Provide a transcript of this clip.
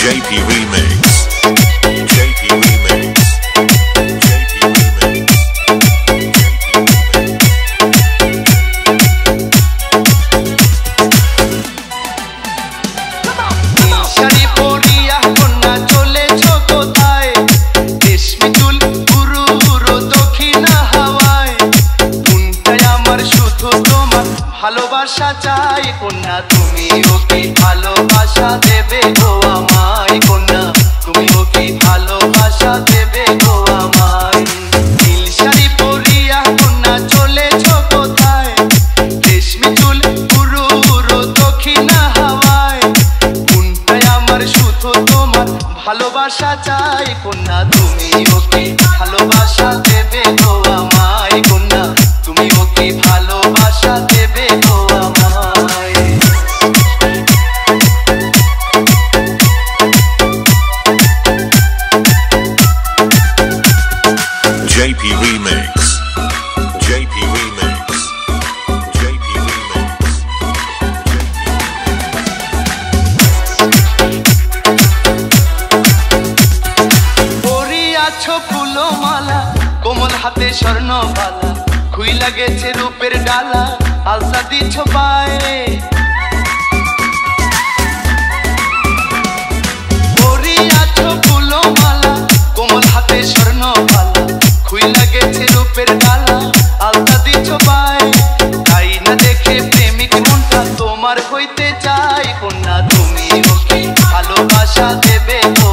JP Remix. JP Remix. JP Remix. Sari পরিয়া কন্যা চলেছো কোথায়? রেশমি চুল পুরো পুরো দক্ষিণা হাওয়ায়। মনটাই আমার শুধু তোমার ভালোবাসা চাই। কন্যা তুমিও কি ভালোবাসা দেবে গো আমায়? কন্যা তুমিও কি ভালোবাসা দেবে গো আমায়? নীল শাড়ি পরিয়া কন্যা চলেছো কোথায়? রেশমি চুল পুরো পুরো দক্ষিণা হাওয়ায়। মনটাই আমার শুধু তোমার ভালোবাসা চাই। কন্যা তুমিও কি ভালোবাসা দেবে গো আমায়? কন্যা তুমিও কি ভালোবাসা দেবে গো আমায়? JP Remix. JP Remix. JP Remix. পরিয়াছো Phulmala কোমল হাতে স্বর্ণবালা। খুইলা গেছে রূপের ডালা আলতা দিছ পায়ে। পরিয়াছো ফুলমালা কোমল হাতে স্বর্ণবালা। খুইলা গেছে রূপের ডালা আলতা দিছ পায়ে। তাই না দেখে প্রেমিক মনটা তোমার হইতে চাই। কন্যা তুমিও কি ভালোবাসা দেবে গো